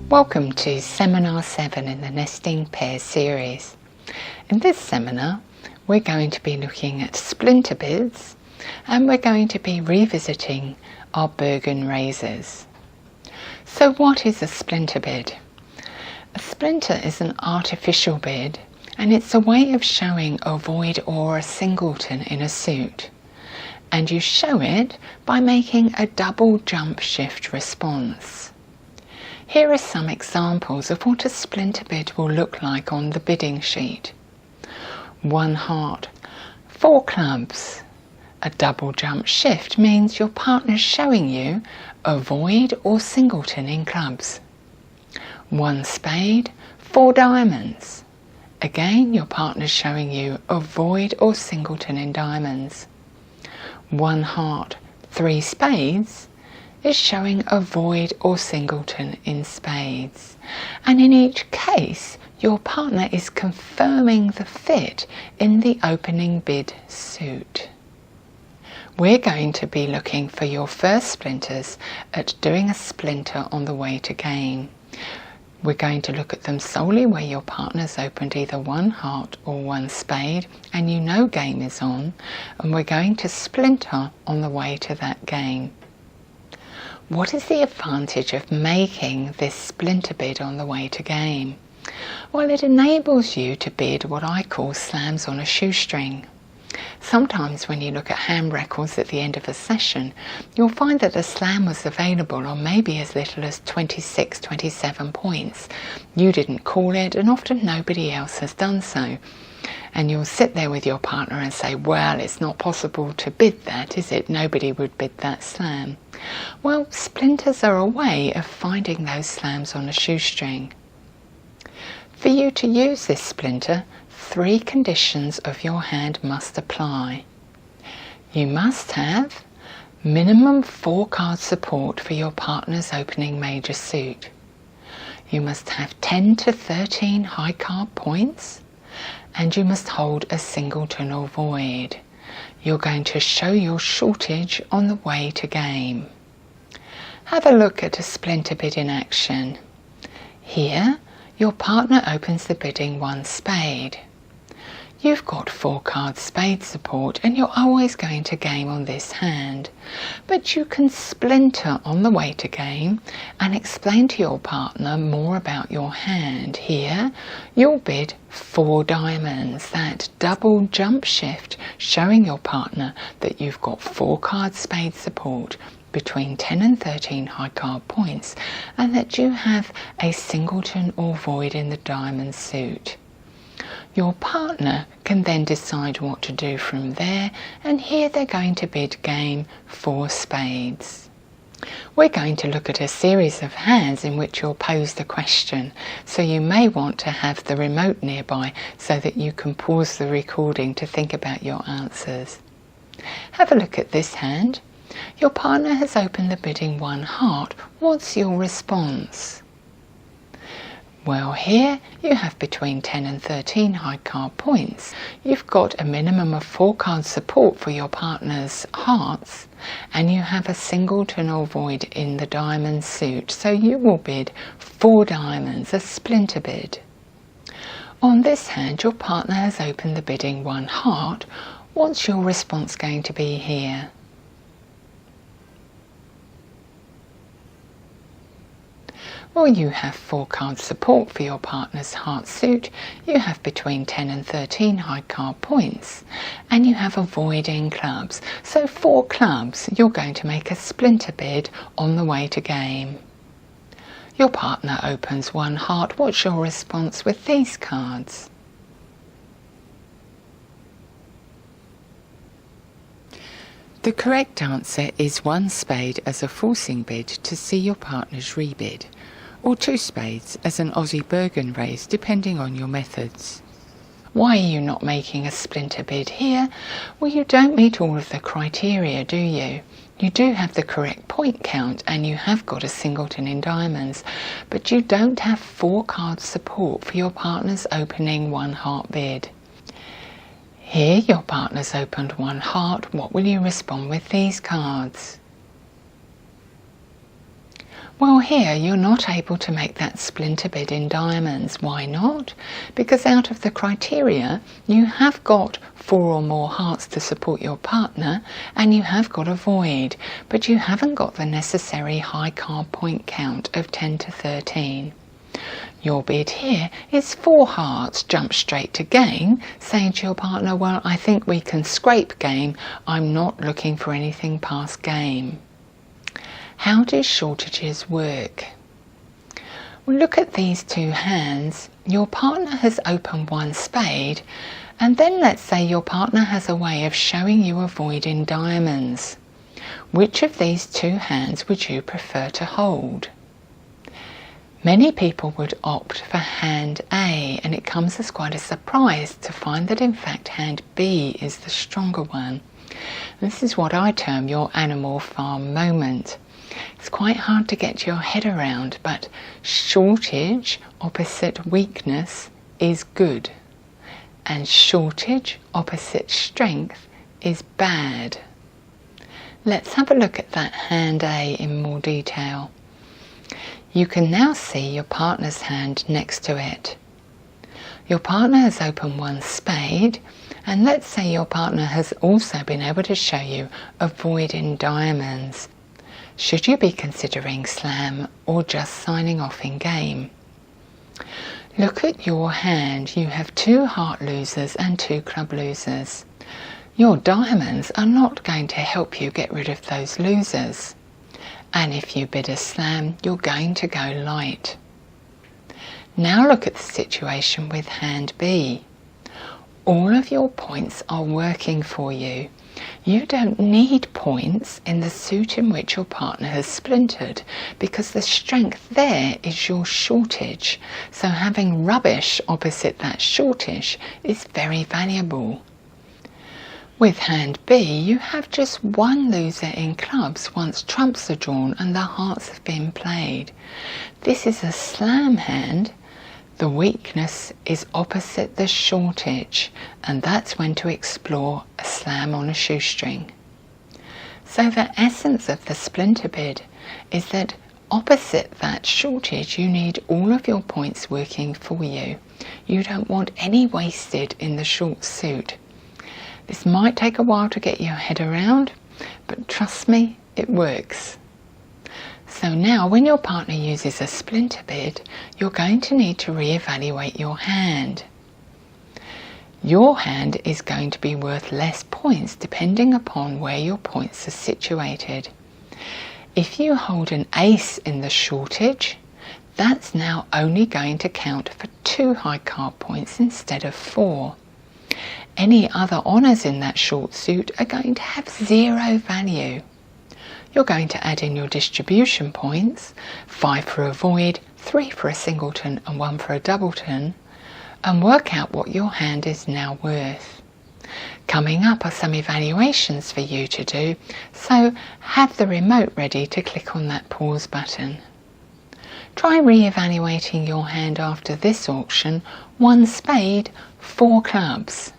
Welcome to Seminar 7 in the Nesting Pair series. In this seminar, we're going to be looking at splinter bids and we're going to be revisiting our Bergen razors. So what is a splinter bid? A splinter is an artificial bid and it's a way of showing a void or a singleton in a suit. And you show it by making a double jump shift response. Here are some examples of what a splinter bid will look like on the bidding sheet. 1 heart, 4 clubs. A double jump shift means your partner's showing you a void or singleton in clubs. 1 spade, 4 diamonds. Again, your partner's showing you a void or singleton in diamonds. 1 heart, 3 spades is showing a void or singleton in spades. And in each case, your partner is confirming the fit in the opening bid suit. We're going to be looking for your first splinters at doing a splinter on the way to game. We're going to look at them solely where your partner's opened either 1 heart or 1 spade and you know game is on, and we're going to splinter on the way to that game. What is the advantage of making this splinter bid on the way to game? Well, it enables you to bid what I call slams on a shoestring. Sometimes when you look at hand records at the end of a session, you'll find that the slam was available on maybe as little as 26, 27 points. You didn't call it, and often nobody else has done so. And you'll sit there with your partner and say, well, it's not possible to bid that, is it? Nobody would bid that slam. Well, splinters are a way of finding those slams on a shoestring. For you to use this splinter, 3 conditions of your hand must apply. You must have minimum 4 card support for your partner's opening major suit. You must have 10 to 13 high card points, and you must hold a singleton or void. You're going to show your shortage on the way to game. Have a look at a splinter bid in action. Here, your partner opens the bidding 1 spade. You've got 4 card spade support and you're always going to game on this hand. But you can splinter on the way to game and explain to your partner more about your hand. Here, you'll bid 4 diamonds, that double jump shift, showing your partner that you've got 4 card spade support between 10 and 13 high card points, and that you have a singleton or void in the diamond suit. Your partner can then decide what to do from there, and here they're going to bid game 4 spades. We're going to look at a series of hands in which you're posed a question, so you may want to have the remote nearby so that you can pause the recording to think about your answers. Have a look at this hand. Your partner has opened the bidding 1 heart. What's your response? Well, here you have between 10 and 13 high card points. You've got a minimum of 4 card support for your partner's hearts, and you have a singleton or void in the diamond suit, so you will bid 4 diamonds, a splinter bid. On this hand, your partner has opened the bidding 1 heart. What's your response going to be here? Well, you have 4 card support for your partner's heart suit, you have between 10 and 13 high card points, and you have a void in clubs. So 4 clubs, you're going to make a splinter bid on the way to game. Your partner opens 1 heart. What's your response with these cards? The correct answer is 1 spade as a forcing bid to see your partner's rebid, or 2 spades as an Aussie Bergen raise, depending on your methods. Why are you not making a splinter bid here? Well, you don't meet all of the criteria, do you? You do have the correct point count and you have got a singleton in diamonds, but you don't have 4 card support for your partner's opening 1 heart bid. Here your partner's opened 1 heart. What will you respond with these cards? Well, here you're not able to make that splinter bid in diamonds. Why not? Because out of the criteria, you have got 4 or more hearts to support your partner, and you have got a void, but you haven't got the necessary high card point count of 10 to 13. Your bid here is 4 hearts, jump straight to game, saying to your partner, well, I think we can scrape game, I'm not looking for anything past game. How do shortages work? Well, look at these 2 hands. Your partner has opened 1 spade, and then let's say your partner has a way of showing you a void in diamonds. Which of these 2 hands would you prefer to hold? Many people would opt for hand A, and it comes as quite a surprise to find that in fact hand B is the stronger one. This is what I term your Animal Farm moment. It's quite hard to get your head around, but shortage opposite weakness is good, and shortage opposite strength is bad. Let's have a look at that hand A in more detail. You can now see your partner's hand next to it. Your partner has opened 1 spade, and let's say your partner has also been able to show you a void in diamonds. Should you be considering slam or just signing off in game? Look at your hand. You have 2 heart losers and 2 club losers. Your diamonds are not going to help you get rid of those losers. And if you bid a slam, you're going to go light. Now look at the situation with hand B. All of your points are working for you. You don't need points in the suit in which your partner has splintered, because the strength there is your shortage. So having rubbish opposite that shortage is very valuable. With hand B, you have just 1 loser in clubs once trumps are drawn and the hearts have been played. This is a slam hand. The weakness is opposite the shortage, and that's when to explore a slam on a shoestring. So the essence of the splinter bid is that opposite that shortage, you need all of your points working for you. You don't want any wasted in the short suit. This might take a while to get your head around, but trust me, it works. So now when your partner uses a splinter bid, you're going to need to reevaluate your hand. Your hand is going to be worth less points depending upon where your points are situated. If you hold an ace in the shortage, that's now only going to count for 2 high card points instead of 4. Any other honours in that short suit are going to have 0 value. You're going to add in your distribution points, 5 for a void, 3 for a singleton and 1 for a doubleton, and work out what your hand is now worth. Coming up are some evaluations for you to do, so have the remote ready to click on that pause button. Try re-evaluating your hand after this auction: 1 spade, 4 clubs.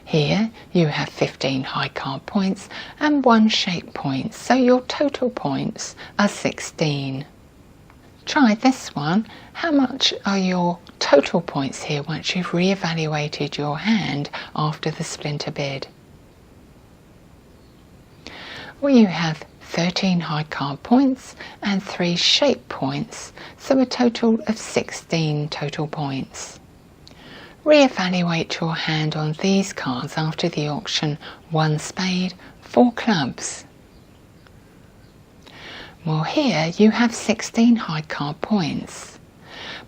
Here you have 15 high card points and 1 shape point, so your total points are 16. Try this one. How much are your total points here once you've re-evaluated your hand after the splinter bid? Well, you have 13 high card points and 3 shape points, so a total of 16 total points. Re-evaluate your hand on these cards after the auction: 1 spade, 4 clubs. Well, here you have 16 high card points,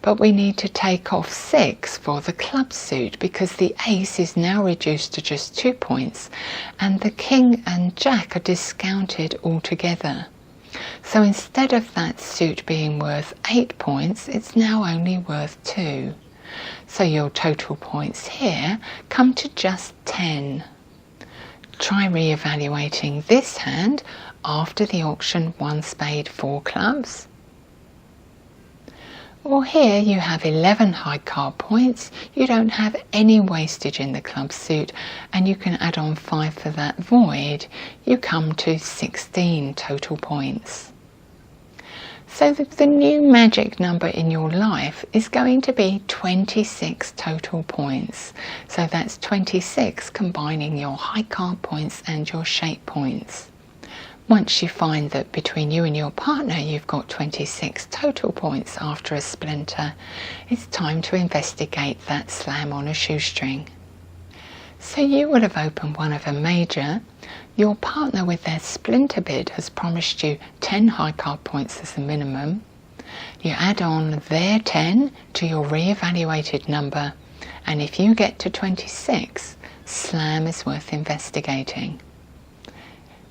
but we need to take off 6 for the club suit because the ace is now reduced to just 2 points and the king and jack are discounted altogether. So instead of that suit being worth 8 points, it's now only worth 2. So your total points here come to just 10. Try re-evaluating this hand after the auction: 1 spade, 4 clubs. Or here you have 11 high card points, you don't have any wastage in the club suit, and you can add on 5 for that void. You come to 16 total points. So the new magic number in your life is going to be 26 total points. So that's 26 combining your high card points and your shape points. Once you find that between you and your partner you've got 26 total points after a splinter, it's time to investigate that slam on a shoestring. So you would have opened one of a major. Your partner with their splinter bid has promised you 10 high card points as a minimum. You add on their 10 to your re-evaluated number, and if you get to 26, slam is worth investigating.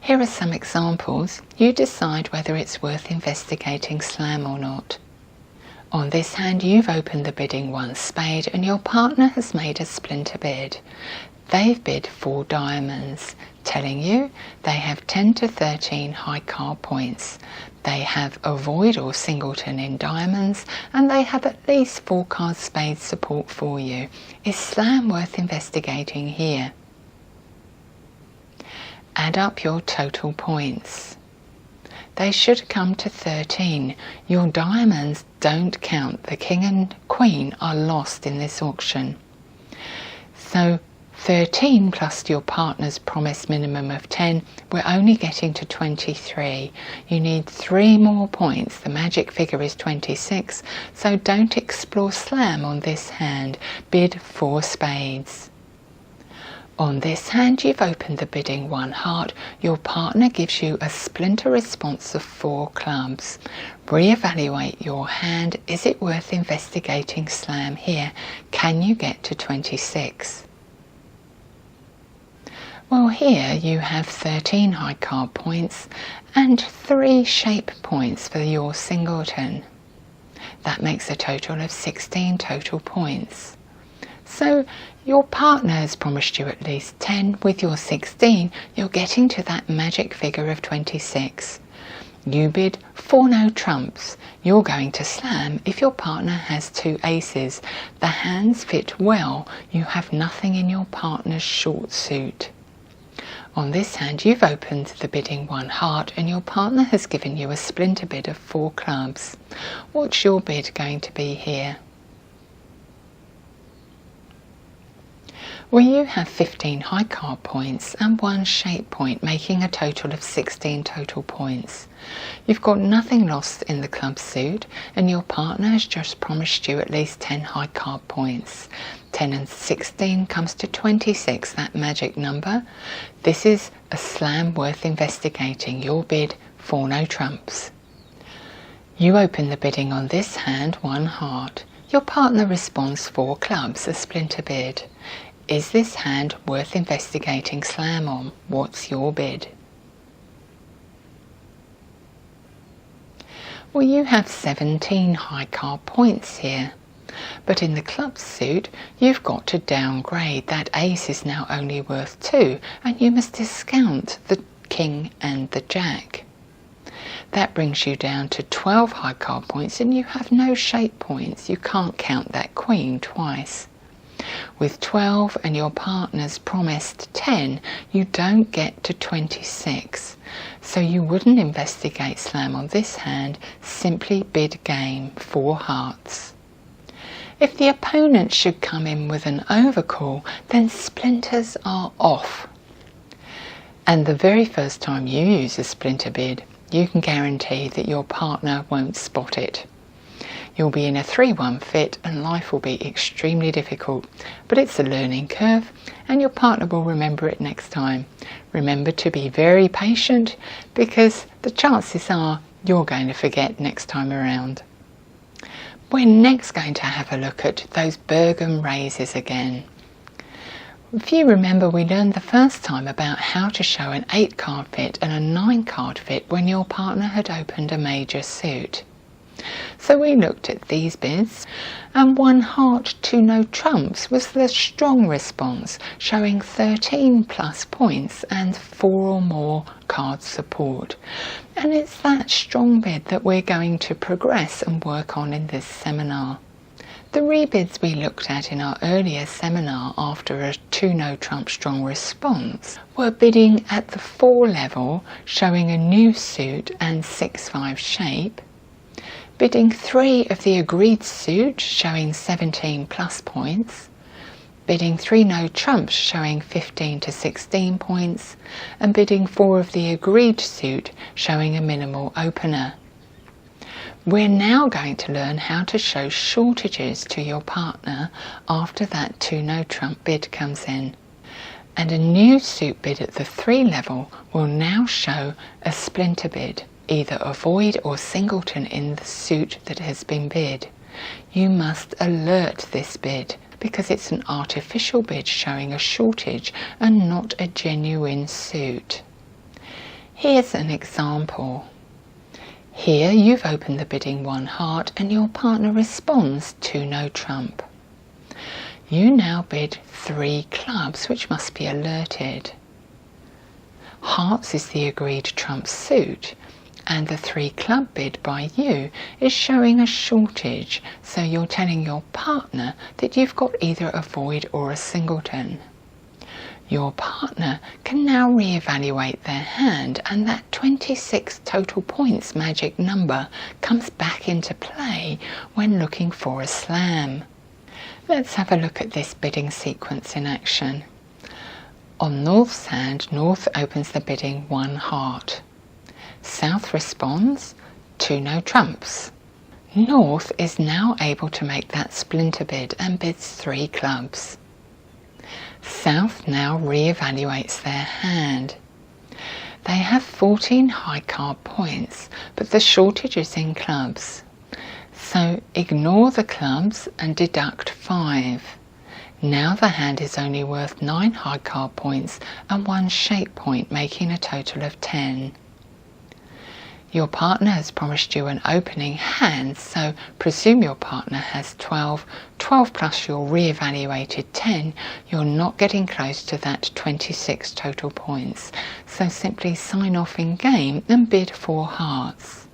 Here are some examples. You decide whether it's worth investigating slam or not. On this hand, you've opened the bidding 1 spade and your partner has made a splinter bid. They've bid 4 diamonds, telling you they have 10 to 13 high card points. They have a void or singleton in diamonds, and they have at least 4 card spade support for you. Is slam worth investigating here? Add up your total points. They should come to 13. Your diamonds don't count. The king and queen are lost in this auction. So 13 plus your partner's promised minimum of 10, we're only getting to 23. You need 3 more points. The magic figure is 26, so don't explore slam on this hand. Bid 4 spades. On this hand, you've opened the bidding 1 heart. Your partner gives you a splinter response of 4 clubs. Re-evaluate your hand. Is it worth investigating slam here? Can you get to 26? Well, here you have 13 high card points and 3 shape points for your singleton. That makes a total of 16 total points. So your partner has promised you at least 10. With your 16, you're getting to that magic figure of 26. You bid 4 no trumps. You're going to slam if your partner has 2 aces. The hands fit well. You have nothing in your partner's short suit. On this hand, you've opened the bidding 1 heart and your partner has given you a splinter bid of 4 clubs. What's your bid going to be here? Well, you have 15 high card points and 1 shape point, making a total of 16 total points. You've got nothing lost in the club suit, and your partner has just promised you at least 10 high card points. 10 and 16 comes to 26, that magic number. This is a slam worth investigating. Your bid 4 no trumps. You open the bidding on this hand 1 heart. Your partner responds 4 clubs, a splinter bid. Is this hand worth investigating slam on? What's your bid? Well, you have 17 high card points here, but in the club suit you've got to downgrade. That ace is now only worth 2 and you must discount the king and the jack. That brings you down to 12 high card points and you have no shape points. You can't count that queen twice. With 12 and your partner's promised 10, you don't get to 26. So you wouldn't investigate slam on this hand, simply bid game 4 hearts. If the opponent should come in with an overcall, then splinters are off. And the very first time you use a splinter bid, you can guarantee that your partner won't spot it. You'll be in a 3-1 fit and life will be extremely difficult, but it's a learning curve and your partner will remember it next time. Remember to be very patient because the chances are you're going to forget next time around. We're next going to have a look at those Bergen raises again. If you remember, we learned the first time about how to show an 8 card fit and a 9 card fit when your partner had opened a major suit. So we looked at these bids, and 1 heart, 2 no trumps was the strong response, showing 13 plus points and 4 or more card support. And it's that strong bid that we're going to progress and work on in this seminar. The rebids we looked at in our earlier seminar after a 2 no trump strong response were bidding at the 4 level, showing a new suit and 6-5 shape, bidding 3 of the agreed suit, showing 17 plus points, bidding 3 no trumps, showing 15 to 16 points, and bidding 4 of the agreed suit, showing a minimal opener. We're now going to learn how to show shortages to your partner after that 2 no trump bid comes in. And a new suit bid at the 3 level will now show a splinter bid, either a void or singleton in the suit that has been bid. You must alert this bid because it's an artificial bid showing a shortage and not a genuine suit. Here's an example. Here you've opened the bidding 1 heart and your partner responds 2 no trump. You now bid 3 clubs, which must be alerted. Hearts is the agreed trump suit, and the 3 club bid by you is showing a shortage, so you're telling your partner that you've got either a void or a singleton. Your partner can now reevaluate their hand, and that 26 total points magic number comes back into play when looking for a slam. Let's have a look at this bidding sequence in action. On North's hand, North opens the bidding 1 heart. South responds 2 no trumps. North is now able to make that splinter bid and bids 3 clubs. South now re-evaluates their hand. They have 14 high card points, but the shortage is in clubs. So ignore the clubs and deduct 5. Now the hand is only worth 9 high card points and 1 shape point, making a total of 10. Your partner has promised you an opening hand, so presume your partner has 12. 12 plus your re-evaluated 10, you're not getting close to that 26 total points. So simply sign off in game and bid 4 hearts.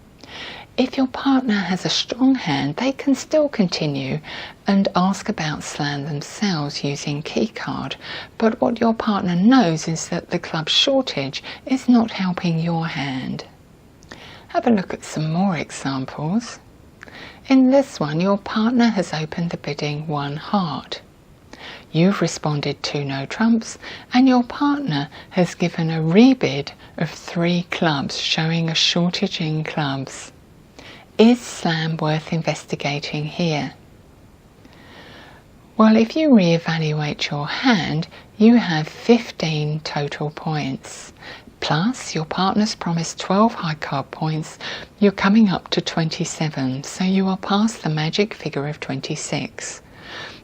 If your partner has a strong hand, they can still continue and ask about slam themselves using keycard, but what your partner knows is that the club shortage is not helping your hand. Have a look at some more examples. In this one, your partner has opened the bidding 1 heart. You've responded 2 no trumps, and your partner has given a rebid of 3 clubs, showing a shortage in clubs. Is slam worth investigating here? Well, if you re-evaluate your hand, you have 15 total points. Plus, your partner's promised 12 high card points, you're coming up to 27, so you are past the magic figure of 26.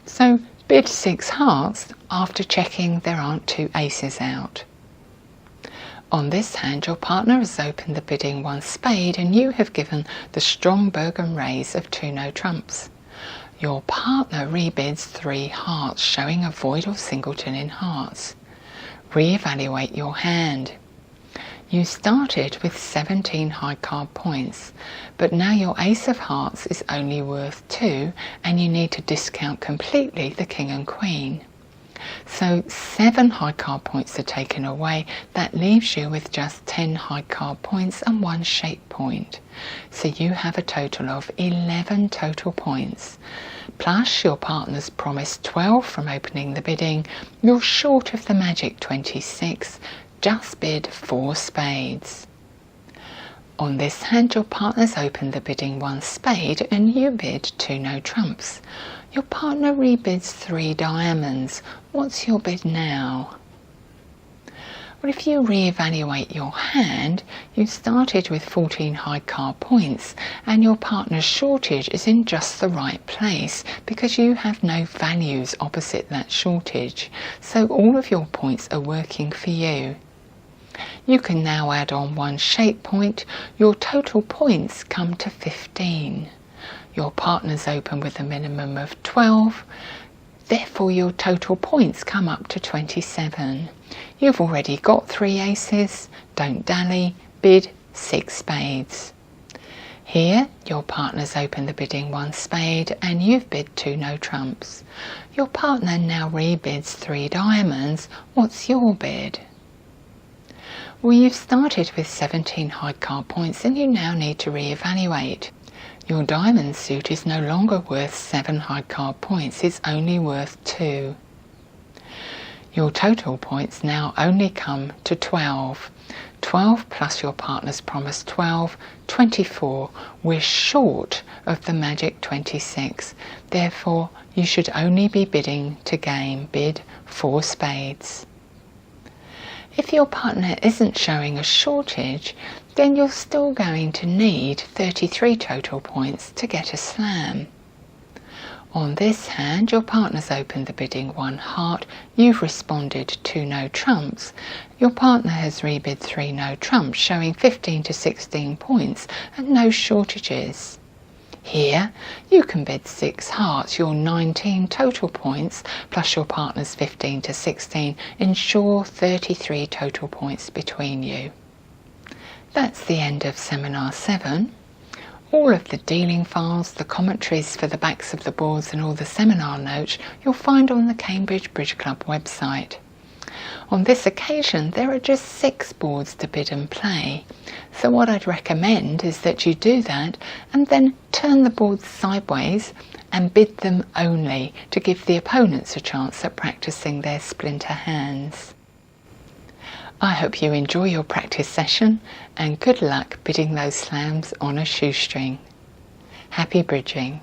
So bid 6 hearts after checking there aren't 2 aces out. On this hand, your partner has opened the bidding 1 spade and you have given the strong Bergen raise of 2 no trumps. Your partner rebids 3 hearts, showing a void or singleton in hearts. Re-evaluate your hand. You started with 17 high card points, but now your ace of hearts is only worth 2 and you need to discount completely the king and queen. So 7 high card points are taken away. That leaves you with just 10 high card points and 1 shape point. So you have a total of 11 total points. Plus your partner's promised 12 from opening the bidding. You're short of the magic 26. Just bid 4 spades. On this hand, your partner's opened the bidding 1 spade and you bid 2 no trumps. Your partner rebids 3 diamonds. What's your bid now? Well, if you re-evaluate your hand, you started with 14 high card points and your partner's shortage is in just the right place because you have no values opposite that shortage. So all of your points are working for you. You can now add on 1 shape point. Your total points come to 15. Your partner's open with a minimum of 12. Therefore, your total points come up to 27. You've already got 3 aces. Don't dally. Bid 6 spades. Here, your partner's opened the bidding 1 spade and you've bid 2 no trumps. Your partner now rebids 3 diamonds. What's your bid? Well, you've started with 17 high card points and you now need to reevaluate. Your diamond suit is no longer worth 7 high card points, it's only worth 2. Your total points now only come to 12. 12 plus your partner's promised 12, 24. We're short of the magic 26. Therefore, you should only be bidding to game. Bid 4 spades. If your partner isn't showing a shortage, then you're still going to need 33 total points to get a slam. On this hand, your partner's opened the bidding 1 heart, you've responded 2 no trumps. Your partner has rebid 3 no trumps, showing 15 to 16 points and no shortages. Here, you can bid 6 hearts, your 19 total points, plus your partner's 15 to 16, ensure 33 total points between you. That's the end of Seminar 7. All of the dealing files, the commentaries for the backs of the boards and all the seminar notes you'll find on the Cambridge Bridge Club website. On this occasion there are just 6 boards to bid and play, so what I'd recommend is that you do that and then turn the boards sideways and bid them only to give the opponents a chance at practicing their splinter hands. I hope you enjoy your practice session and good luck bidding those slams on a shoestring. Happy bridging.